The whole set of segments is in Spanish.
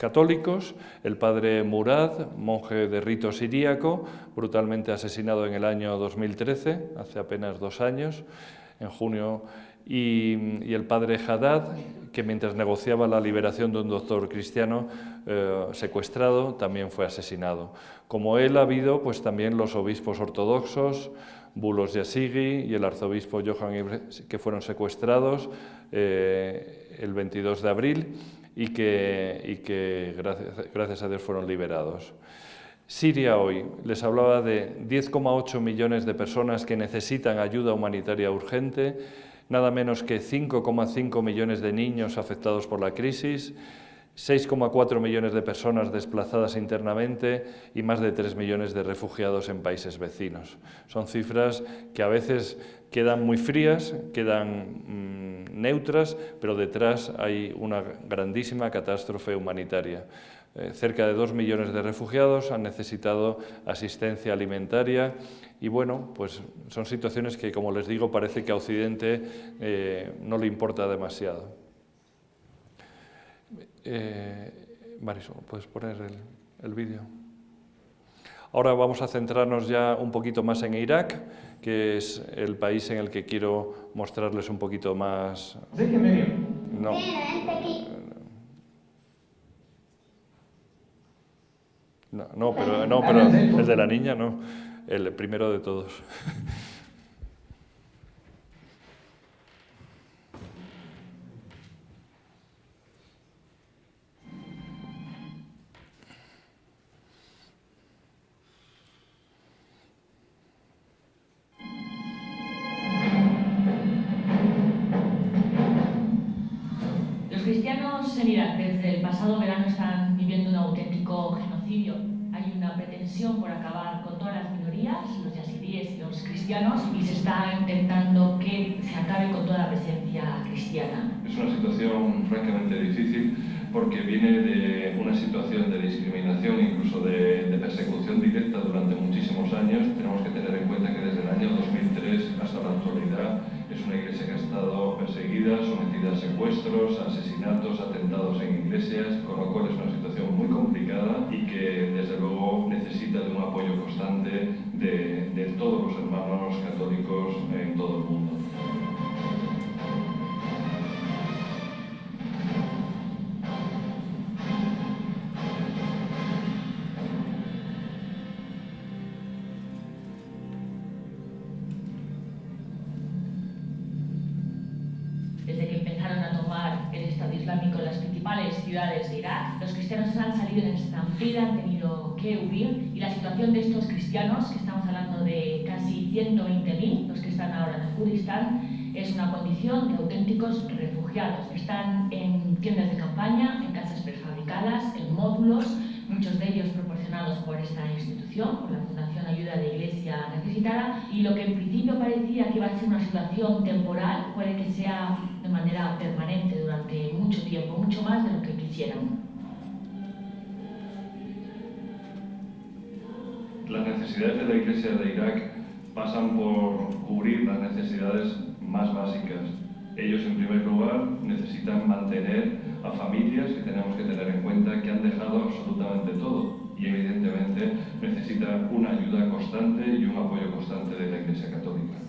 católicos, el padre Murad, monje de rito siríaco, brutalmente asesinado en el año 2013, hace apenas 2 años, en junio, y el padre Haddad, que mientras negociaba la liberación de un doctor cristiano secuestrado, también fue asesinado. Como él ha habido pues también los obispos ortodoxos, Bulos Yasigi y el arzobispo Johann Ibres, que fueron secuestrados el 22 de abril y que gracias a Dios fueron liberados. Siria hoy, les hablaba de 10,8 millones de personas que necesitan ayuda humanitaria urgente, nada menos que 5,5 millones de niños afectados por la crisis, 6,4 millones de personas desplazadas internamente y más de 3 millones de refugiados en países vecinos. Son cifras que a veces quedan muy frías, quedan neutras, pero detrás hay una grandísima catástrofe humanitaria. Cerca de 2 millones de refugiados han necesitado asistencia alimentaria y bueno, pues son situaciones que, como les digo, parece que a Occidente no le importa demasiado. Marisol, ¿puedes poner el vídeo? Ahora vamos a centrarnos ya un poquito más en Irak, que es el país en el que quiero mostrarles un poquito más... No. No, pero el de la niña no, el primero de todos. Los cristianos en Irak desde el pasado verano están viviendo un auténtico genocidio. Hay una pretensión por acabar con todas las minorías, los yazidíes y los cristianos, y se está intentando que se acabe con toda la presencia cristiana. Es una situación francamente difícil porque viene de una situación de discriminación, incluso de persecución directa durante muchísimos años. Tenemos que tener en cuenta que desde el año 2003 hasta la actualidad es una iglesia que ha estado perseguida, sometida a secuestros, asesinatos, atentados en iglesias, con lo cual es una situación muy complicada y que desde luego necesita de un apoyo constante de todos los hermanos católicos en todo el mundo. Desde que empezaron a tomar el Estado Islámico en las principales ciudades de Irak, los cristianos han salido en estampida, han tenido que huir, y la situación de estos cristianos, que estamos hablando de casi 120.000, los que están ahora en el Kurdistán, es una condición de auténticos refugiados. Están en tiendas de campaña, en casas prefabricadas, en módulos, muchos de ellos proporcionados por esta institución, por la Fundación Ayuda de Iglesia Necesitada, y lo que en principio parecía que iba a ser una situación temporal, puede que sea de manera permanente durante mucho tiempo, mucho más de lo que quisieran. Las necesidades de la Iglesia de Irak pasan por cubrir las necesidades más básicas. Ellos, en primer lugar, necesitan mantener a familias que tenemos que tener en cuenta que han dejado absolutamente todo y, evidentemente, necesitan una ayuda constante y un apoyo constante de la Iglesia Católica.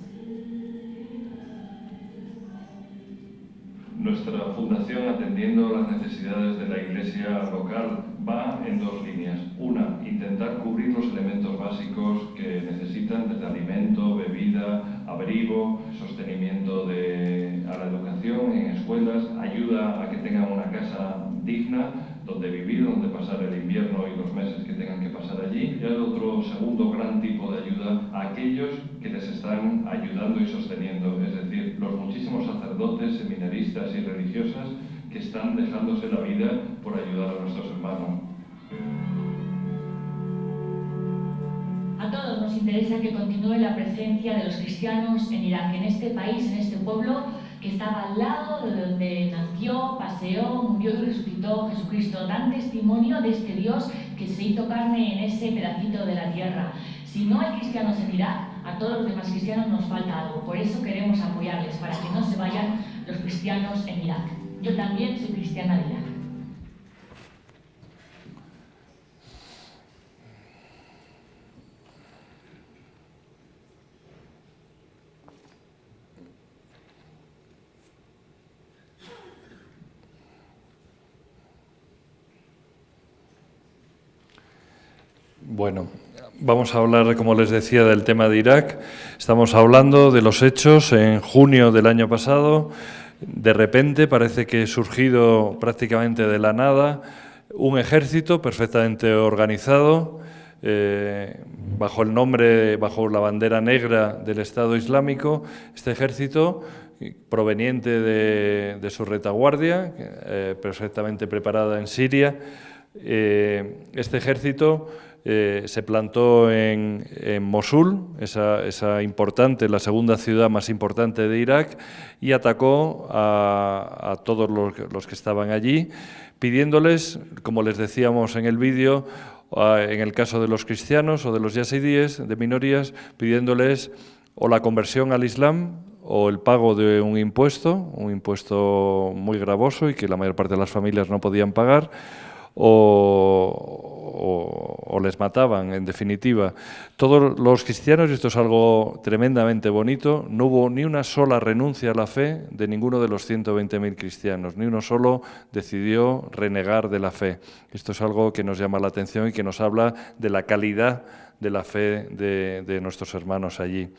Nuestra fundación, atendiendo las necesidades de la Iglesia local, va en 2 líneas. Una, intentar cubrir los elementos básicos que necesitan, desde alimento, bebida, abrigo, sostenimiento a la educación en escuelas, ayuda a que tengan una casa digna donde vivir, donde pasar el invierno y los meses que tengan que pasar allí. Y hay otro segundo gran tipo de ayuda a aquellos que les están ayudando y sosteniendo, es decir, los muchísimos sacerdotes, seminaristas y religiosas que están dejándose la vida por ayudar a nuestros hermanos. A todos nos interesa que continúe la presencia de los cristianos en Irak, en este país, en este pueblo que estaba al lado de donde nació, paseó, murió y resucitó Jesucristo. Dan testimonio de este Dios que se hizo carne en ese pedacito de la tierra. Si no hay cristianos en Irak, a todos los demás cristianos nos falta algo. Por eso queremos apoyarles, para que no se vayan los cristianos en Irak. Yo también soy cristiana de Irak. Bueno, vamos a hablar, como les decía, del tema de Irak. Estamos hablando de los hechos en junio del año pasado. De repente, parece que ha surgido prácticamente de la nada un ejército perfectamente organizado, bajo el nombre, bajo la bandera negra del Estado Islámico. Este ejército, proveniente de su retaguardia, perfectamente preparada en Siria, este ejército se plantó en Mosul, esa importante, la segunda ciudad más importante de Irak, y atacó a todos los que estaban allí, pidiéndoles, como les decíamos en el vídeo, en el caso de los cristianos o de los yazidíes, de minorías, pidiéndoles o la conversión al Islam o el pago de un impuesto muy gravoso y que la mayor parte de las familias no podían pagar, o les mataban, en definitiva. Todos los cristianos, y esto es algo tremendamente bonito, no hubo ni una sola renuncia a la fe de ninguno de los 120.000 cristianos, ni uno solo decidió renegar de la fe. Esto es algo que nos llama la atención y que nos habla de la calidad de la fe de nuestros hermanos allí.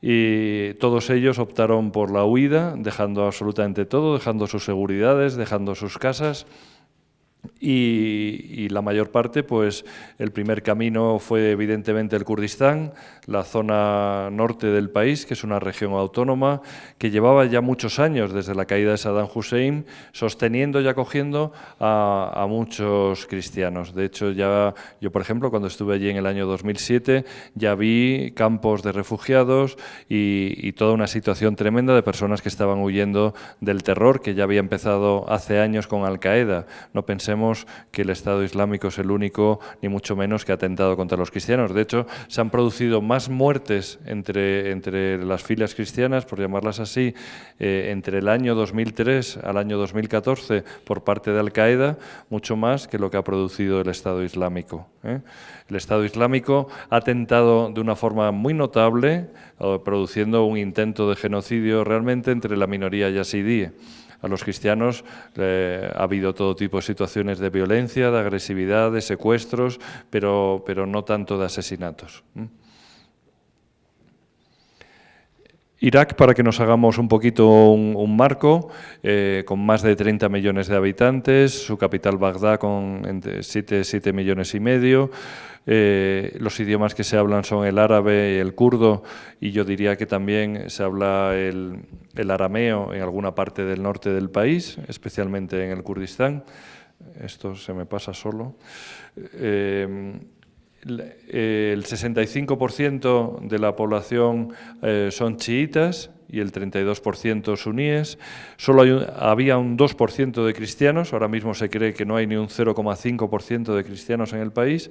Y todos ellos optaron por la huida, dejando absolutamente todo, dejando sus seguridades, dejando sus casas. Y la mayor parte, pues el primer camino fue evidentemente el Kurdistán, la zona norte del país, que es una región autónoma que llevaba ya muchos años, desde la caída de Saddam Hussein, sosteniendo y acogiendo a muchos cristianos. De hecho, yo, por ejemplo, cuando estuve allí en el año 2007, ya vi campos de refugiados y toda una situación tremenda de personas que estaban huyendo del terror que ya había empezado hace años con Al-Qaeda. No pensemos que el Estado Islámico es el único, ni mucho menos, que ha atentado contra los cristianos. De hecho, se han producido más muertes entre las filas cristianas, por llamarlas así, entre el año 2003 al año 2014 por parte de Al-Qaeda, mucho más que lo que ha producido el Estado Islámico. El Estado Islámico ha atentado de una forma muy notable, produciendo un intento de genocidio realmente entre la minoría yazidí. A los cristianos ha habido todo tipo de situaciones de violencia, de agresividad, de secuestros, pero no tanto de asesinatos. Irak, para que nos hagamos un poquito un marco, con más de 30 millones de habitantes, su capital Bagdad con entre 7 millones y medio. Los idiomas que se hablan son el árabe y el kurdo, y yo diría que también se habla el arameo en alguna parte del norte del país, especialmente en el Kurdistán. Esto se me pasa solo. El 65% de la población son chiitas y el 32% suníes. Solo había un 2% de cristianos, ahora mismo se cree que no hay ni un 0,5% de cristianos en el país,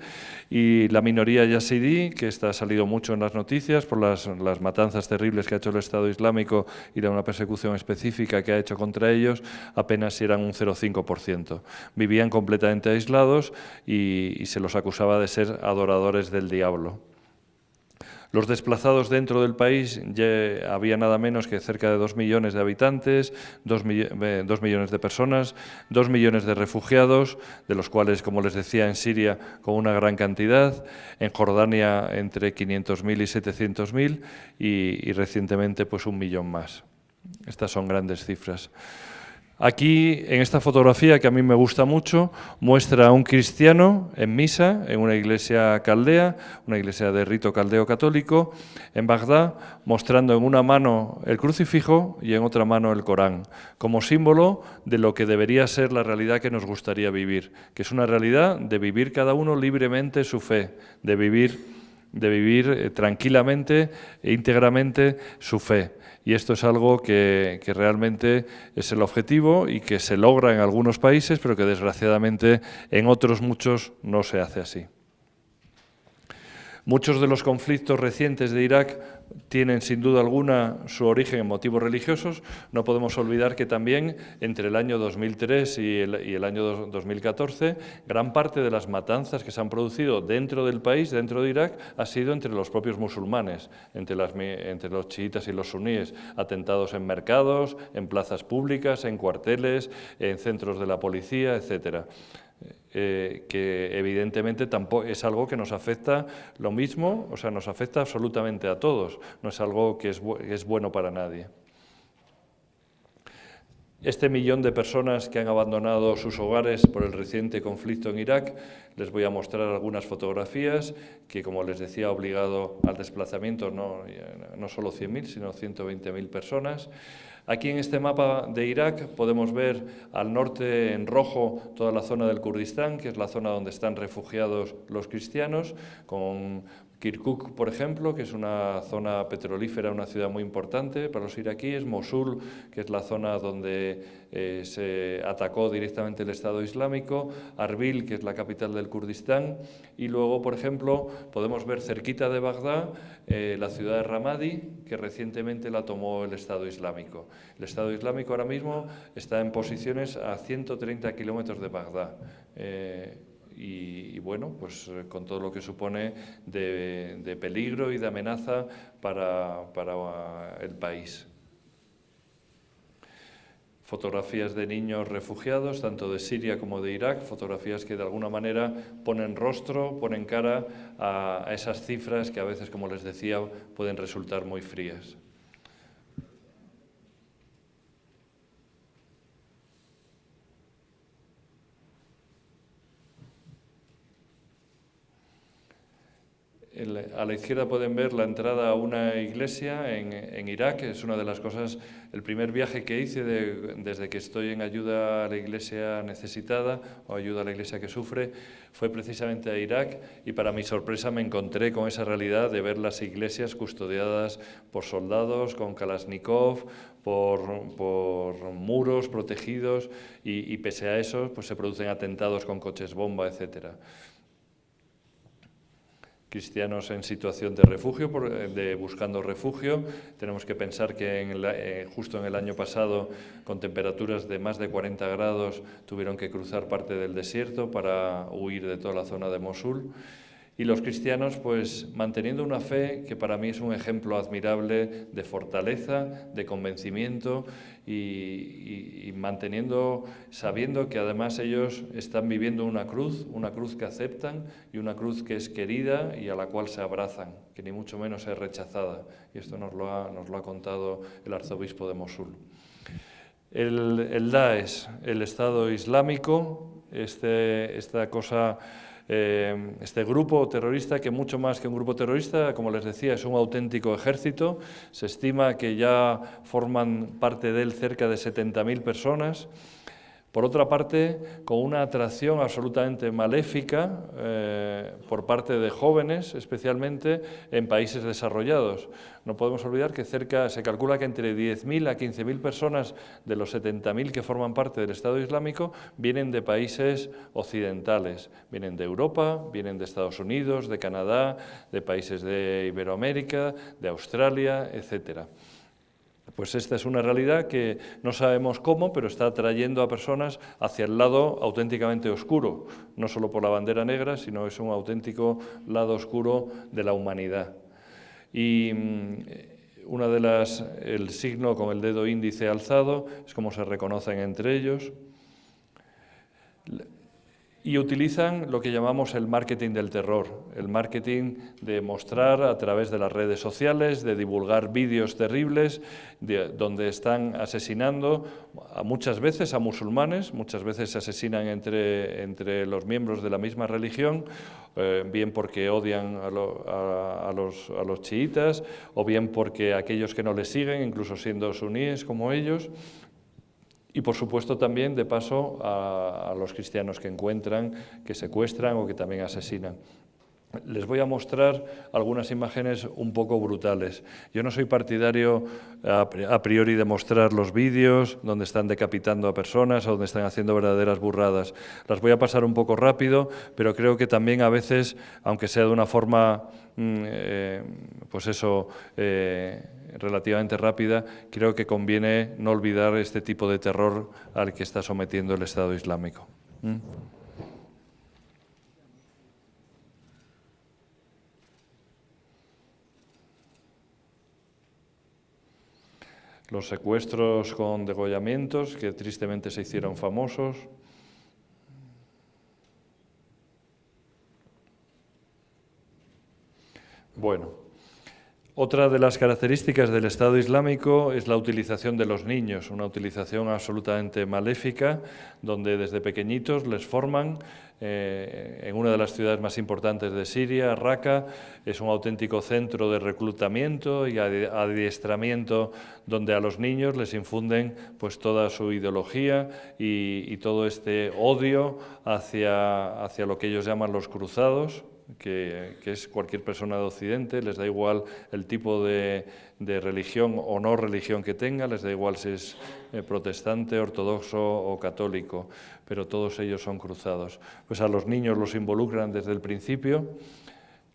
y la minoría yazidí, que ha salido mucho en las noticias por las matanzas terribles que ha hecho el Estado Islámico y una persecución específica que ha hecho contra ellos, apenas eran un 0,5%. Vivían completamente aislados y se los acusaba de ser adoradores del diablo. Los desplazados dentro del país, ya había nada menos que cerca de 2 millones de habitantes, 2 millones de personas, 2 millones de refugiados, de los cuales, como les decía, en Siria con una gran cantidad, en Jordania entre 500.000 y 700.000 y recientemente pues 1 millón más. Estas son grandes cifras. Aquí, en esta fotografía, que a mí me gusta mucho, muestra a un cristiano en misa en una iglesia caldea, una iglesia de rito caldeo católico, en Bagdad, mostrando en una mano el crucifijo y en otra mano el Corán, como símbolo de lo que debería ser la realidad que nos gustaría vivir, que es una realidad de vivir cada uno libremente su fe, de vivir tranquilamente e íntegramente su fe. Y esto es algo que realmente es el objetivo y que se logra en algunos países, pero que desgraciadamente en otros muchos no se hace así. Muchos de los conflictos recientes de Irak tienen sin duda alguna su origen en motivos religiosos. No podemos olvidar que también entre el año 2003 y el año 2014, gran parte de las matanzas que se han producido dentro del país, dentro de Irak, ha sido entre los propios musulmanes, entre los chiitas y los suníes, atentados en mercados, en plazas públicas, en cuarteles, en centros de la policía, etcétera. que evidentemente tampoco es algo que nos afecta lo mismo, o sea, nos afecta absolutamente a todos, no es algo que es bueno para nadie. Este millón de personas que han abandonado sus hogares por el reciente conflicto en Irak, les voy a mostrar algunas fotografías que, como les decía, ha obligado al desplazamiento no solo 100.000, sino 120.000 personas. Aquí en este mapa de Irak podemos ver al norte en rojo toda la zona del Kurdistán, que es la zona donde están refugiados los cristianos, con Kirkuk, por ejemplo, que es una zona petrolífera, una ciudad muy importante para los iraquíes, Mosul, que es la zona donde se atacó directamente el Estado Islámico, Arbil, que es la capital del Kurdistán, y luego, por ejemplo, podemos ver cerquita de Bagdad la ciudad de Ramadi, que recientemente la tomó el Estado Islámico. El Estado Islámico ahora mismo está en posiciones a 130 kilómetros de Bagdad. Y bueno, pues con todo lo que supone de peligro y de amenaza para el país. Fotografías de niños refugiados, tanto de Siria como de Irak, fotografías que de alguna manera ponen rostro, ponen cara a esas cifras que a veces, como les decía, pueden resultar muy frías. A la izquierda pueden ver la entrada a una iglesia en Irak. Es una de las cosas, el primer viaje que hice desde que estoy en ayuda a la iglesia necesitada o ayuda a la iglesia que sufre, fue precisamente a Irak, y para mi sorpresa me encontré con esa realidad de ver las iglesias custodiadas por soldados con Kalashnikov, por muros protegidos, y pese a eso pues se producen atentados con coches bomba, etcétera. Cristianos en situación de refugio, buscando refugio. Tenemos que pensar que justo en el año pasado, con temperaturas de más de 40 grados, tuvieron que cruzar parte del desierto para huir de toda la zona de Mosul. Y los cristianos, pues, manteniendo una fe que para mí es un ejemplo admirable de fortaleza, de convencimiento y manteniendo, sabiendo que además ellos están viviendo una cruz que aceptan y una cruz que es querida y a la cual se abrazan, que ni mucho menos es rechazada. Y esto nos lo ha contado el arzobispo de Mosul. El Daesh, el Estado Islámico, esta cosa... este grupo terrorista, que mucho más que un grupo terrorista, como les decía, es un auténtico ejército. Se estima que ya forman parte de él cerca de 70.000 personas. Por otra parte, con una atracción absolutamente maléfica por parte de jóvenes, especialmente en países desarrollados. No podemos olvidar que se calcula que entre 10.000 a 15.000 personas de los 70.000 que forman parte del Estado Islámico vienen de países occidentales, vienen de Europa, vienen de Estados Unidos, de Canadá, de países de Iberoamérica, de Australia, etcétera. Pues esta es una realidad que no sabemos cómo, pero está atrayendo a personas hacia el lado auténticamente oscuro, no solo por la bandera negra, sino es un auténtico lado oscuro de la humanidad. Y el signo con el dedo índice alzado es como se reconocen entre ellos. Y utilizan lo que llamamos el marketing del terror, el marketing de mostrar a través de las redes sociales, de divulgar vídeos terribles, donde están asesinando muchas veces a musulmanes, muchas veces se asesinan entre los miembros de la misma religión, bien porque odian a los chiitas, o bien porque aquellos que no les siguen, incluso siendo suníes como ellos. Y, por supuesto, también, de paso, a los cristianos que encuentran, que secuestran o que también asesinan. Les voy a mostrar algunas imágenes un poco brutales. Yo no soy partidario a priori de mostrar los vídeos donde están decapitando a personas o donde están haciendo verdaderas burradas. Las voy a pasar un poco rápido, pero creo que también a veces, aunque sea de una forma, relativamente rápida, creo que conviene no olvidar este tipo de terror al que está sometiendo el Estado Islámico. Los secuestros con degollamientos, que tristemente se hicieron famosos. Bueno, otra de las características del Estado Islámico es la utilización de los niños, una utilización absolutamente maléfica, donde desde pequeñitos les forman en una de las ciudades más importantes de Siria, Raqqa. Es un auténtico centro de reclutamiento y adiestramiento donde a los niños les infunden pues toda su ideología y todo este odio hacia lo que ellos llaman los cruzados, que es cualquier persona de Occidente. Les da igual el tipo de religión o no religión que tenga, les da igual si es protestante, ortodoxo o católico, pero todos ellos son cruzados. Pues a los niños los involucran desde el principio,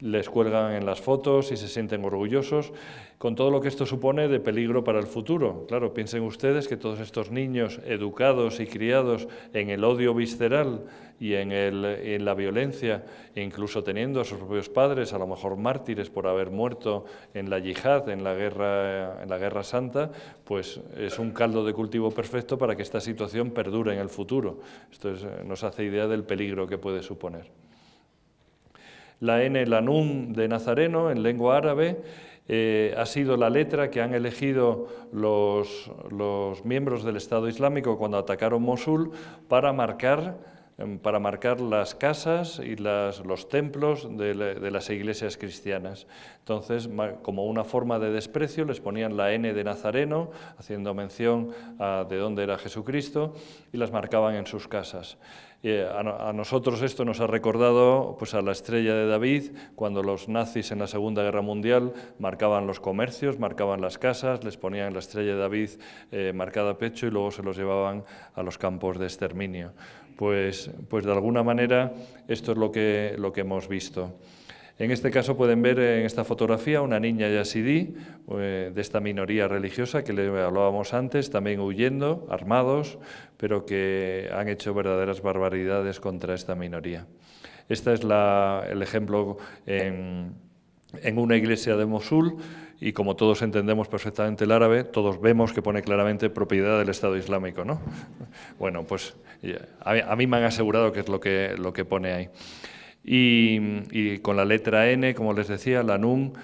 les cuelgan en las fotos y se sienten orgullosos, con todo lo que esto supone de peligro para el futuro. Claro, piensen ustedes que todos estos niños educados y criados en el odio visceral y en la violencia, e incluso teniendo a sus propios padres, a lo mejor mártires por haber muerto en la yihad, en la guerra santa, pues es un caldo de cultivo perfecto para que esta situación perdure en el futuro. Esto nos hace idea del peligro que puede suponer. La N, la Nun de Nazareno, en lengua árabe, ha sido la letra que han elegido los miembros del Estado Islámico cuando atacaron Mosul para marcar las casas y los templos de las iglesias cristianas. Entonces, como una forma de desprecio, les ponían la N de Nazareno, haciendo mención de dónde era Jesucristo, y las marcaban en sus casas. A nosotros esto nos ha recordado pues, a la estrella de David, cuando los nazis en la Segunda Guerra Mundial marcaban los comercios, marcaban las casas, les ponían la estrella de David marcada a pecho y luego se los llevaban a los campos de exterminio. Pues de alguna manera esto es lo que hemos visto. En este caso pueden ver en esta fotografía una niña yazidí de esta minoría religiosa que le hablábamos antes, también huyendo, armados, pero que han hecho verdaderas barbaridades contra esta minoría. Este es el ejemplo en una iglesia de Mosul, y como todos entendemos perfectamente el árabe, todos vemos que pone claramente propiedad del Estado Islámico, ¿no? Bueno, pues a mí me han asegurado que es lo que pone ahí. Y con la letra N, como les decía, la Nun,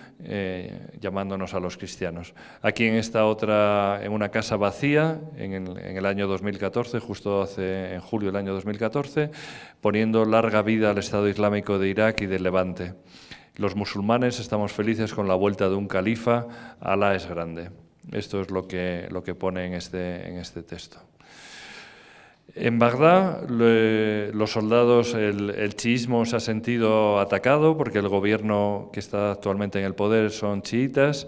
llamándonos a los cristianos. Aquí en esta otra, en una casa vacía, en el año 2014, justo en julio del año 2014, poniendo larga vida al Estado Islámico de Irak y del Levante. Los musulmanes estamos felices con la vuelta de un califa, Alá es grande. Esto es lo que pone en este texto. En Bagdad, los soldados, el chiismo se ha sentido atacado porque el gobierno que está actualmente en el poder son chiitas.